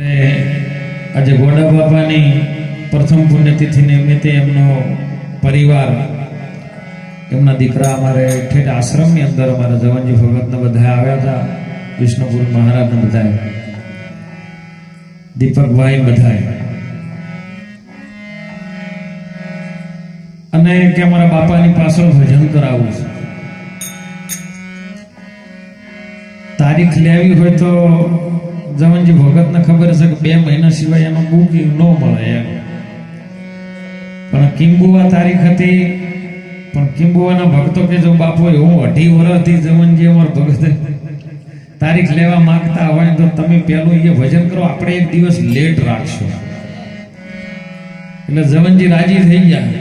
આજે ગોડા બાપાની પ્રથમ પુણ્યતિથિ નિમિત્તે એમનો પરિવાર, એમના દીકરા અમારે ઠેઠ આશ્રમની અંદર અમારા જવાનજી ભગતને બધા આવ્યા હતા, વિષ્ણુપુર મહારાજને બધા, દીપકભાઈ બધા, અને કે અમારા બાપાની પાછળ ભજન કરાવવું છે. તારીખ લેવી હોય તો જવાનજી ભગતને ખબર છે કે 2 મહિના સિવાય એનો બુકિંગ ન મળે એમ. પણ કિંબુવા તારીખ હતી, પણ કિંબુવાના ભક્તો કે જો બાપુ હું 2.5 વર્ષથી જવાનજી અમારા ભગત તારીખ લેવા માંગતા હોય તો તમે પેલું એ ભજન કરો, આપણે એક દિવસ લેટ રાખશું. એટલે જવાનજી રાજી થઈ ગયા.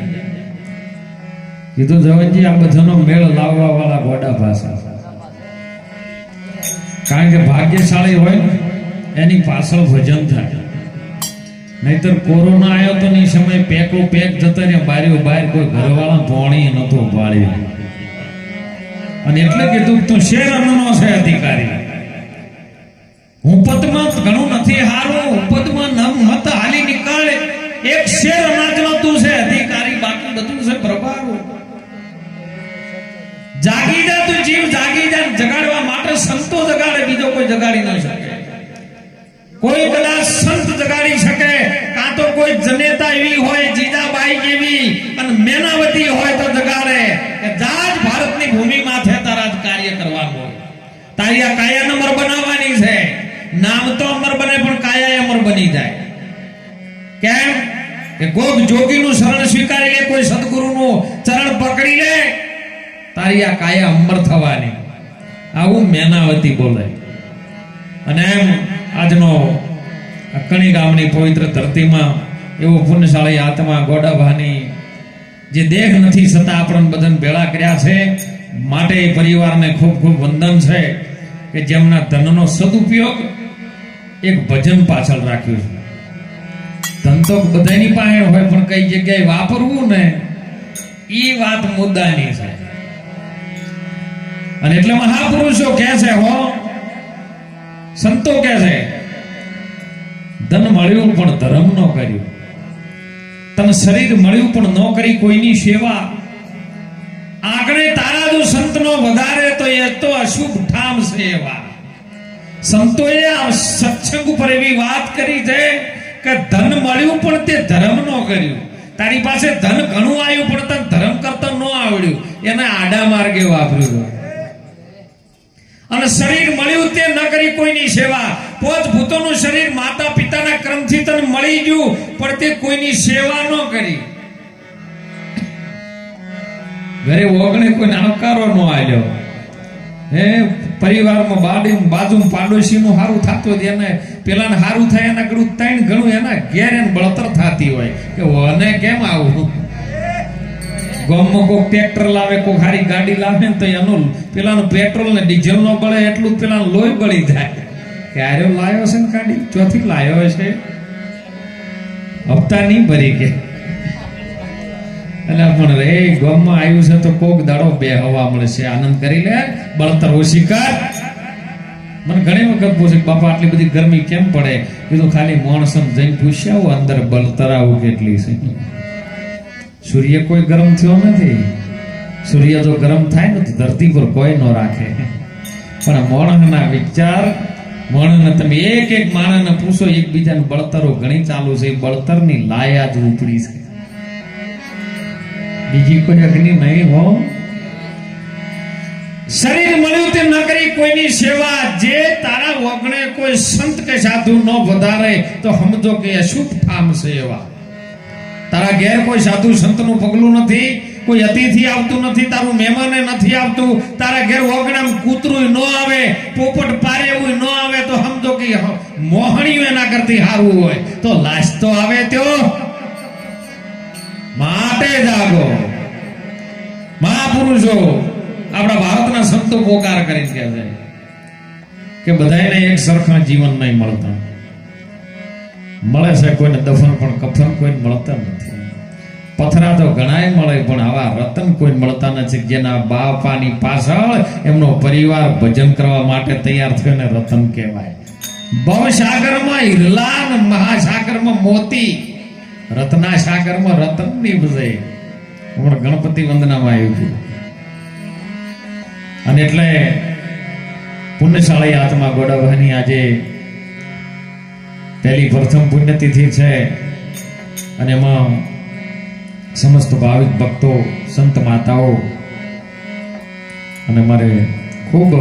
કીધું જવાનજી આ બધાનો મેળ લાવવા વાળા ગોડા ભાષા, કારણ કે ભાગ્યશાળી હોય ને એની પાછળ ભજન થાય. નહીતર કોરોના આવ્યો તો ની સમય પેક જતા ને બારીઓ બહાર કોઈ ઘરવાળા પોણી નતો પાડ્યું. અને એટલે કીધું તું શેર અન્નનો છે અધિકારી, હું પદમાં ઘણું નથી હારું, પદમાં નમ મત હાલી નીકાળે, એક શેર અનાજનો તું છે અધિકારી, બાકી બધું છે પ્રભાવ. જાગી જા તું જીવ, જાગી જા. જગાડવા માટે સંતો જગાડે, બીજો કોઈ જગાડી ન શકે. કોઈ કદાચ સંત જગાડી શકે, કાં તો કોઈ જનેતા એવી હોય જીજાબાઈ જેવી અને મેનાવતી હોય તો જગાડે કે જાજ ભારતની ભૂમિ માથે તારા જ કાર્ય કરવાનું હોય. તારી આ કાયા અમર બનાવવાની છે. નામ તો અમર બને પણ કાયા અમર બની જાય. કેમ કે ગોગ જોગીનું શરણ સ્વીકારી લે, કોઈ સદગુરુનું ચરણ પકડી લે, તારી આ કાયા અમર થવાની. આવું મેનાવતી બોલે. અને એમ આજનો કણી ગામની પવિત્ર ધરતીમાં એવો પુણ્યશાળી આત્મા ગોડાભાની જે દેહ નથી છતાં આપણને બધાને ભેળા કર્યા છે, માટે એ પરિવારને ખૂબ ખૂબ વંદન છે કે જેમના ધનનો સદુપયોગ એક ભજન પાછળ રાખ્યું છે. ધન તો બધાની પાસે હોય, પણ કઈ જગ્યાએ વાપરવું ને એ વાત મુદ્દાની છે. અને એટલે મહાપુરુષો કહે છે, હો સંતો કહે છે, ધન મળ્યું પણ ધર્મ ન કર્યું, તન શરીર મળ્યું પણ ન કરી કોઈની સેવા. આગળ તારા જો સંતનો વધારે તો એ તો અશુભ ઠામ સેવા. સંતોએ આ સત્સંગ ઉપર એવી વાત કરી છે કે ધન મળ્યું પણ તે ધર્મ ન કર્યું. તારી પાસે ધન ઘણું આવ્યું પણ તને ધર્મ કરતા ન આવડ્યું, એને આડા માર્ગે વાપર્યું. અને શરીર મળ્યું તે ન કરી કોઈની સેવા. પોત ભૂતોનું શરીર માતા પિતાના ક્રમથી તને મળી ગયું પણ તે કોઈની સેવા ન કરી. ઘરે ઓગણે કોઈને આવકારો ન આવ્યો. હે પરિવારમાં બાજુમાં પાડોશીનું સારું થતું હોય, એને પેલાને સારું થાય એના ઘણું 3 ગણું એના ઘેર એને બળતર થતી હોય કે મને કેમ આવું. ગામમાં કોઈ ટ્રેક્ટર લાવે, કોઈ સારી ગાડી લાવે તો એનું પેલાનું પેટ્રોલ ને ડીઝલ નો બળે એટલું પેલાનું લોહી બળી જાય. ક્યારે લાયો છે ને ગાડી, ચોથી લાયો છે, હપ્તા નહીં ભરી કે. એટલે પણ રે ગામમાં આવ્યું છે તો કોક દાડો બે હવા મળશે, આનંદ કરી લે, બળતર ઓછી કર. મને ઘણી વખત પૂછે બાપા આટલી બધી ગરમી કેમ પડે? કીધું ખાલી માણસને જઈને પૂછ્યા અંદર બળતર આવું કેટલી છે. સૂર્ય કોઈ ગરમ થયો નથી. સૂર્ય જો ગરમ થાય ને તો ધરતી પર કોઈ ન રાખે. પણ માણસના વિચાર, માણસને તમે એક માણસને પૂછો, એકબીજાને બળતરો ઘણી ચાલુ છે. બળતરની લાયા જ ઉપડી છે, બીજી કોઈ અગ્નિ નહીં હો. શરીર મળ્યું તે ન કરી કોઈની સેવા. જે તારા વગણે કોઈ સંત કે સાધુ ન વધારે તો સમજો કે અશુભ ઠામ સેવા. તારા ઘેર કોઈ સાધુ સંતનું પગલું નથી, કોઈ અતિથિ આવતું નથી, તારું મહેમાન નથી આવતું, તારા ઘેર ઓગણામાં કૂતરું ન આવે, પોપટ પારે એવું ન આવે તો સમજો કે મોહણીયું એના કરતી સારું હોય. તો લાશ તો આવે ત્યો માટે જાગો. મહાપુરુષો આપણા ભારતના સંતો પોકાર કરીને કહે છે કે બધાને એક સરખા જીવન નહીં મળતા. મળે છે કોઈને દફન પણ કફન કોઈને મળતા નથી. પથરા તો ઘણાય મળે પણ આવા રતન કોઈ મળતા નથી. જેના બાપાની પાછળ એમનો પરિવાર ભજન કરવા માટે તૈયાર થયો ને રતન કહેવાય. ભવસાગરમાં હિરલા ને મહાસાગરમાં મોતી, રત્ના સાગરમાં રતન ની બજે. હમણાં ગણપતિ વંદનામાં આવ્યું હતું. અને એટલે પુણ્યશાળી આત્મા ગોડાભાઈની આજે પહેલી પ્રથમ પુણ્યતિથિ છે અને એમાં સમસ્ત ભાવિક ભક્તો, સંત માતાઓ અને મારે ખૂબ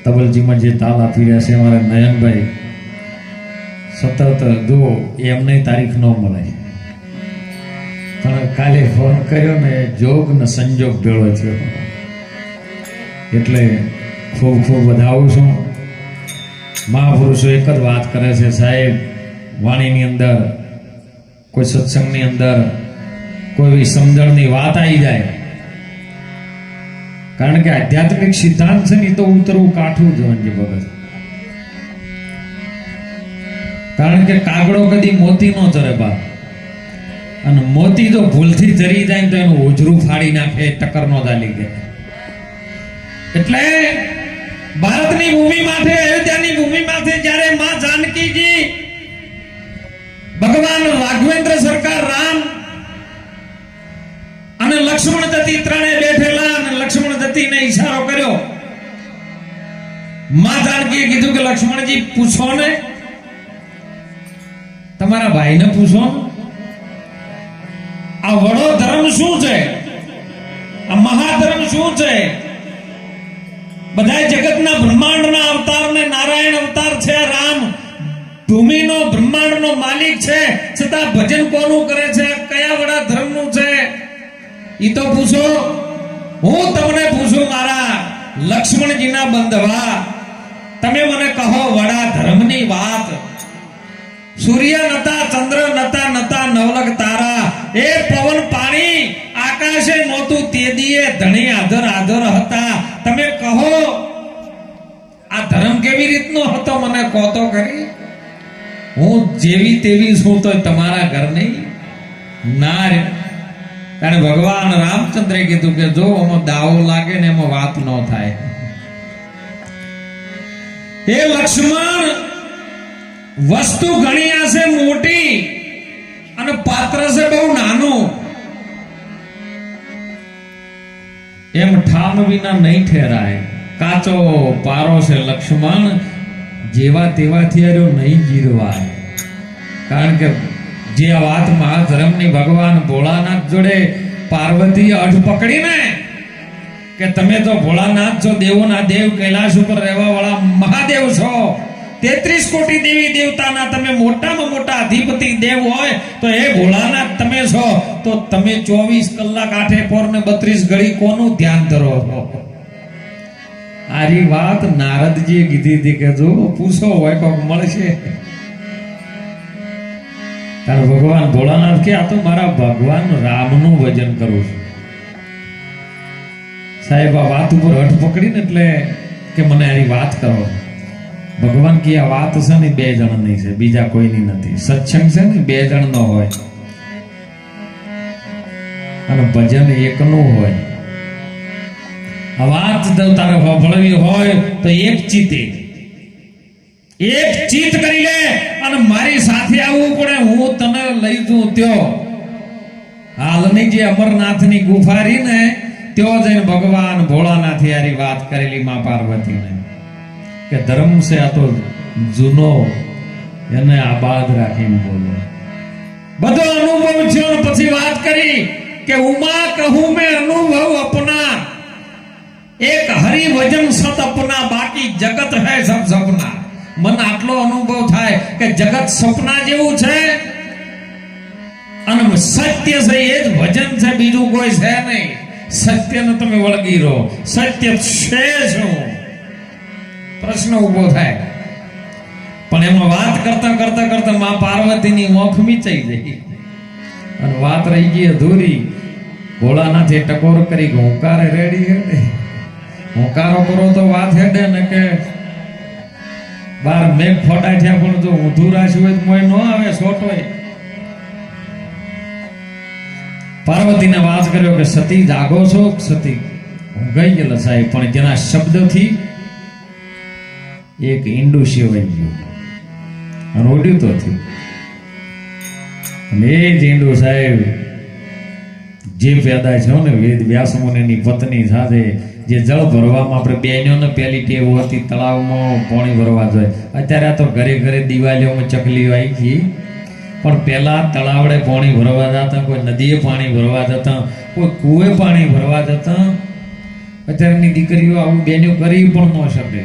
તબલજીમાં જે તાલ આપી રહ્યા છે મારા નયનભાઈ, સતત જો એમને તારીખ ન મળે પણ કાલે ફોન કર્યો ને જોગ ને સંજોગ ભેળો થયો એટલે ખૂબ ખૂબ વધાવું છું. મહાપુરુષો એક જ વાત કરે છે સાહેબ, વાણીની અંદર કોઈ સત્સંગની અંદર કોઈ સમજણની વાત આવી જાય, કારણ કે આધ્યાત્મિક સિદ્ધાંત છે ને તો ઉતરવું કાઠું જવાનું ભગત. કારણ કે કાગડો કદી મોતી નો ચરે બા, અને મોતી જો ભૂલથી ચરી જાય તો એનું ઓજરું ફાડી નાખે, ટક્કર નો ચાલી ગયા. એટલે ભારતની ભૂમિ માથે, અયોધ્યાની ભૂમિ માથે જ્યારે માં જાનકીજી ભગવાન રાઘવેન્દ્ર સરકાર રામ અને લક્ષ્મણ દત્તી ત્રણે બેઠેલા અને લક્ષ્મણ દત્તીને ઈશારો કર્યો. માં જાનકીએ કીધું કે લક્ષ્મણજી પૂછો ને, તમારા ભાઈને પૂછો, આ વડો ધર્મ શું છે, આ મહાધર્મ શું છે? બધા જગતના બ્રહ્માંડના અવતારને નારાયણ અવતાર છે રામ, ભૂમિનો બ્રહ્માંડનો માલિક છે, છતાં ભજન કોનું કરે છે, કયા વડા ધર્મનું છે ઈ તો પૂછો. હું તમને પૂછું મારા લક્ષ્મણજીના બંધવા, તમે મને કહો વડા ધર્મની વાત. સૂર્ય નતા, ચંદ્ર નતા, નતા નવલખ તારા, એ પવન પાણી આકાશે નહોતું તે દીએ ધણી આધર આધર હતા. તમે કહો આ ધર્મ કેવી રીતનો હતો, મને કહો તો ખરી. હું જેવી તેવી છું તો તમારા ઘર નહીં ના રે. કારણ ભગવાન રામચંદ્રે કીધું કે જો એમાં દાવો લાગે ને એમાં વાત ન થાય. એ લક્ષ્મણ વસ્તુ ઘણી હશે મોટી અને પાત્ર છે બહુ નાનું, એમ ઠામ વિના નહીં ઠેરાય. કાચો પારો છે લક્ષ્મણ, જેવા તેવાથી આર્યો નહીં જીરવાય. કારણ કે જે આ વાત મહાધર્મની ભગવાન ભોળાનાથ જોડે પાર્વતીએ અઠ પકડીને કે તમે તો ભોળાનાથ છો, દેવોના દેવ, કૈલાશ ઉપર રહેવા વાળા મહાદેવ છો, 33 કોટી દેવી દેવતાના તમે મોટામાં મોટા અધિપતિ દેવ હોય તો એ ભોળાનાથ તમે છો, તો તમે 24 કલાક 8 પોર ને 32 ઘડી કોનું ધ્યાન ધરો છો? આરી વાત નારદજીએ કીધી હતી કે જો પૂછો હોય કોક મળશે. તાર ભગવાન ભોળાનાથ કે આ તો મારા ભગવાન રામનું ભજન કરું છું. સાહેબ આ વાત ઉપર હઠ પકડીને એટલે કે મને આરી વાત કરો. ભગવાન કે આ વાત છે ને 2 જણની છે, બીજા કોઈની નથી. સત્સંગ છે ને 2 જણ નો હોય અને ભજન એકનું હોય. આ વાત તારે સાંભળવી હોય તો એક ચિત્ત કરી લે અને મારી સાથે આવવું પડે. હું તને લઈ જઉં ત્યો હાલની જે અમરનાથની ગુફા રહી ને ત્યો જઈને ભગવાન ભોળાનાથ યારી વાત કરેલી માં પાર્વતીને કે ધર્મ છે આ તો જૂનો, એને આબાદ રાખીને બોલો. બધો અનુભવ છે. પછી વાત કરી કે ઉમા કહું મેં અનુભવ અપના, એક હરિ વજન સત અપના, બાકી જગત હૈ સબ સપના. મને આટલો અનુભવ થાય કે જગત સપના જેવું છે અને સત્ય છે એ જ ભજન છે, બીજું કોઈ છે નહીં. સત્યને તમે વળગી રહો. સત્ય છે શું? પ્રશ્ન ઉભો થાય. પણ એમાં વાત કરતા કરતા કરતા માં પાર્વતીની મોખ મીચાઈ ગઈ અને વાત રહી ગઈ અધૂરી. ભોળાનાથે ટકોર કરી કે હુંકારે રેડી હેડે, હુંકારો કરો તો વાત હેડે ને કે બાર મેઘ ફોટા થયા પણ જો ઊંધું રાખ્યું હોય તો મોય ન આવે સોટોય. પાર્વતીને વાત કર્યો કે સતી જાગો છો? સતી હું ગઈ ગયેલા સાહેબ, પણ જેના શબ્દથી એક ઈંડું સેવાઈ ગયું અને ઉડ્યું તો થયું. અને એ જ ઈંડું સાહેબ જે પેદા છે ને વેદ વ્યાસ મુનિની પત્ની સાથે જે જળ ભરવામાં આપણે બહેનોને પહેલી ટેવ હતી તળાવમાં પાણી ભરવા જોઈએ. અત્યારે આ તો ઘરે ઘરે દિવાલીઓમાં ચકલીઓ આવી ગઈ, પણ પહેલા તળાવડે પાણી ભરવા જતા, કોઈ નદીએ પાણી ભરવા જતા, કોઈ કુએ પાણી ભરવા જતા. અત્યારની દીકરીઓ આવું બહેનો કરી પણ ન શકે.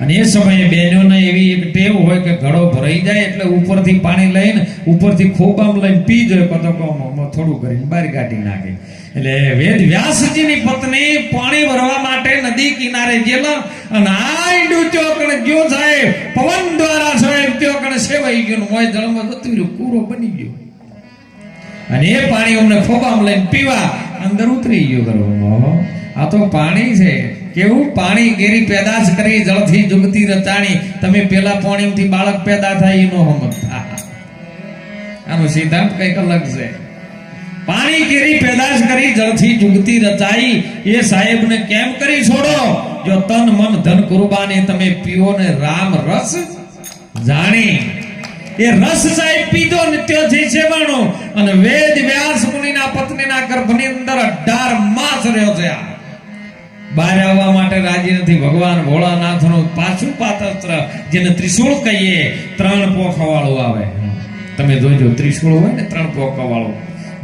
અને એ સમયે બહેનોને એવી એક ટેવ હોય કે ઘડો ભરાઈ જાય એટલે ઉપરથી પાણી લઈને ઉપરથી ખોબામાં લઈને પી જાય, કતોકોમાં થોડું કરીને બહાર કાઢી નાખે. એટલે વેદ વ્યાસજીની પત્ની પાણી ભરવા માટે નદી કિનારે ગયેલા અને આ ઈંડું ચોકણ ગયો સાહેબ, પવન દ્વારા સાહેબ ચોકણ સેવાઈ ગયું, મોય જળમાં જતું રહ્યું, કૂરો બની ગયો. અને એ પાણી અમને ખોબામાં લઈને પીવા અંદર ઉતરી ગયો કરવામાં. આ તો પાણી છે. કેવું પાણી કેરી પેદાશ કરી જળથી જુગતી રચાણી. તમે પેલા પાણીથી બાળક પેદા થાય એનો સમજતા, આનો સિદ્ધાંત કઈક અલગ છે. પાણી કેરી પેદાશ કરી જળથી જુગતી રચાઈ એ સાહેબને કેમ કરી છોડો? જો તન મન ધન કુરબાની તમે પીઓ ને રામ રસ જાણી. એ રસ સાહેબ પીધો નિત્યથી સેવાનો અને વેદ વ્યાસ મુનિના પત્નીના ગર્ભની અંદર 18 માસ રહ્યો છે. બહાર આવવા માટે રાજી નથી. ભગવાન ભોળાનાથનું પાછું પાત્ર જેને ત્રિશૂળ કહીએ, 3 પોખા વાળું આવે. તમે જોજો ત્રિશૂળ હોય ને 3 પોખા વાળું,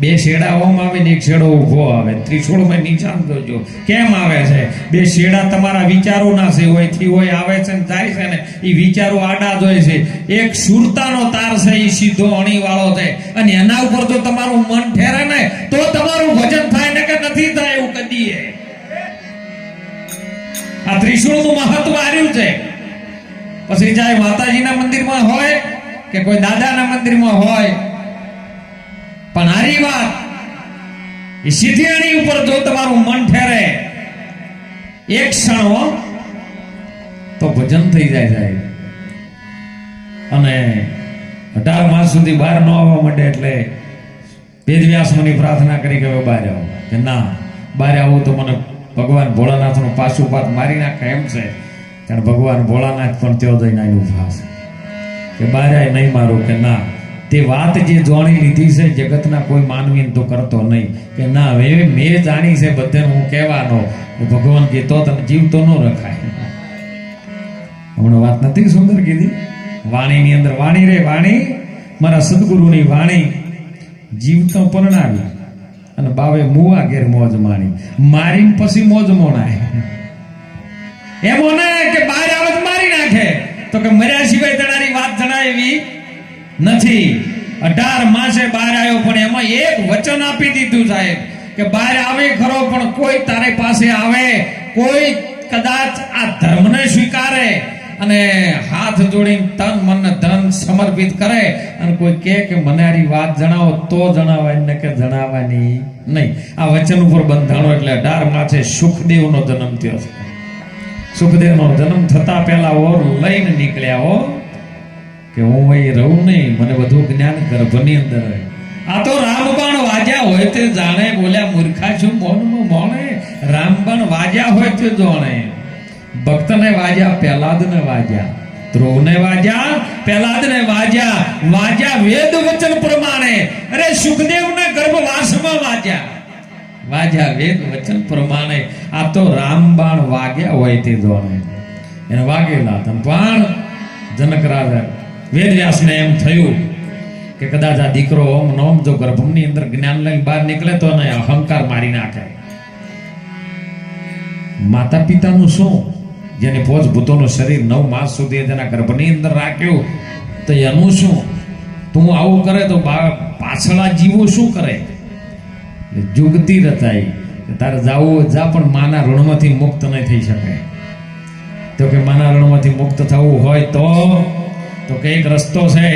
2 શેડા ઓમ આવે ને 1 શેડો ઊભો આવે. ત્રિશૂળમાં નિશાન જોજો કેમ આવે છે. 2 શેડા તમારા વિચારોના છે, હોયથી હોય આવે છે ને જાય છે ને એ વિચારો આડા જ હોય છે. એક સુરતાનો તાર છે એ સીધો અણી વાળો છે અને એના ઉપર જો તમારું મન ઠેરે ને તો તમારું ભજન થાય ને કે નથી થાય એવું કદીએ. આ ત્રિશૂળનું મહત્વ આવ્યું છે. પછી ચાહે માતાજીના મંદિરમાં હોય કે કોઈ દાદાના મંદિરમાં હોય, પણ આરી વાત એ સીધીયાણી ઉપર જો તમારું મન ઠેરે એક ક્ષણ તો ભજન થઈ જાય સાહેબ. અને 18 માસ સુધી બહાર ન આવવા માંડે એટલે વેદવ્યાસ મુનિ પ્રાર્થના કરી કે બહાર આવો. કે ના, બહાર આવું તો મને ભગવાન ભોળાનાથનું પાછું પાત મારી નાખે એમ છે. ત્યારે ભગવાન ભોળાનાથ પણ ત્યાં જઈને આવ્યું ફાસ કે બહાર નહીં મારું. કે ના, તે વાત જે જાણી લીધી છે જગતના કોઈ માનવી તો કરતો નહીં. કે ના, હવે મેં જાણી છે બધે હું કહેવાનો. ભગવાન કહેતો તને જીવતો ન રખાય. હમણાં વાત નથી સુંદર કીધી વાણીની અંદર. વાણી રે વાણી, મારા સદગુરુની વાણી જીવતો પરણાવી અને બાવે મુવા ઘેર મોજ માણી. મારીને પછી મોજ મોણાય એમ ના કે બહાર આવે મારી નાખે. તો કે મર્યા સિવાય તણારી વાત જણાય એવી નથી. 18 માસે બહાર આવ્યો, પણ એમાં એક વચન આપી દીધું સાહેબ કે બહાર આવે ખરો, પણ કોઈ તારે પાસે આવે, કોઈ કદાચ આ ધર્મને સ્વીકારે અને હાથ જોડીને તન મન ધન સમર્પિત કરે અને કોઈ કે મને આરી વાત જણાવો તો જણાવાય ને કે જણાવવાની નહીં. આ વચન ઉપર બંધાણો. એટલે 18 માસે સુખદેવનો જન્મ થયો છે. સુખદેવનો જન્મ થતા પહેલા ઓર લઈને નીકળ્યા હો કે હું અહીં રહું નહીં, મને બધું જ્ઞાન ગર્ભની અંદર. આ તો રામબાણ વાજ્યા હોય તે જાણે, બોલ્યા મૂર્ખા છું મોનમાં મોણે. રામબાણ વાજ્યા હોય તે જાણે. ભક્તને વાજ્યા પહેલાદને વાજ્યા, ધ્રુવને વાજ્યા પહેલાદને વાજ્યા. વાજ્યા વેદ વચન પ્રમાણે. અરે સુખદેવના ગર્ભવાસમાં વાજ્યા, વાજ્યા વેદ વચન પ્રમાણે. આ તો રામબાણ વાગ્યા હોય તે જાણે. એને વાગેલા હતા. પણ જનક રાજા વેદવ્યાસને એમ થયું કે કદાચ આ દીકરો ઓમ નોમ જો ગર્ભની અંદર જ્ઞાન લઈને બહાર નીકળે તો એને અહંકાર મારી નાખે. માતા પિતાનું શું, જેને પોચ ભૂતોનું શરીર 9 માસ સુધી તેના ગર્ભની અંદર રાખ્યું, તો એનું શું? તું આવું કરે તો પાછળના જીવો શું કરે? જુગતી રચાઈ. તારે જાવું જા, પણ માના ઋણમાંથી મુક્ત નહીં થઈ શકે. તો કે માના ઋણમાંથી મુક્ત થવું હોય તો કે એક રસ્તો છે.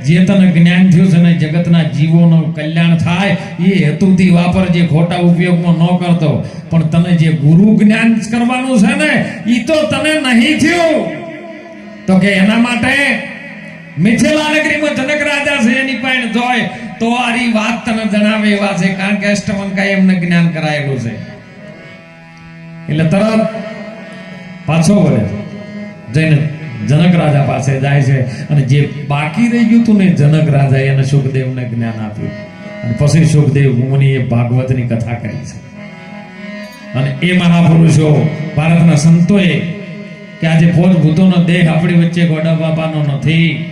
જે તને જ્ઞાન થયું છે ને જગતના જીવોનું કલ્યાણ થાય એ હેતુથી વાપરજે, ખોટા ઉપયોગમાં ન કરતો. પણ તને જે ગુરુ જ્ઞાન કરવાનું છે ને એ તો તને નહીં થયું. તો કે એના માટે મિથિલા નગરીમાં જનક રાજા છે એની પાસે જોય તો આરી વાત તને જણાવે એવા છે. કારણ કે અષ્ટમંકાએ એમને જ્ઞાન કરાયેલું છે. એટલે તરત પાછો વળે જઈને જનક રાજા પાસે જાય છે અને જે બાકી રહી ગયું હતું ને જનક રાજા એને સુખદેવને જ્ઞાન આપ્યું અને પછી સુખદેવ મુનિએ ભાગવતની કથા કરી છે. અને એ મહાપુરુષો ભારતના સંતોએ કે આજે ભૂતોનો દેહ આપણી વચ્ચે ગોડા બાપાનો નથી,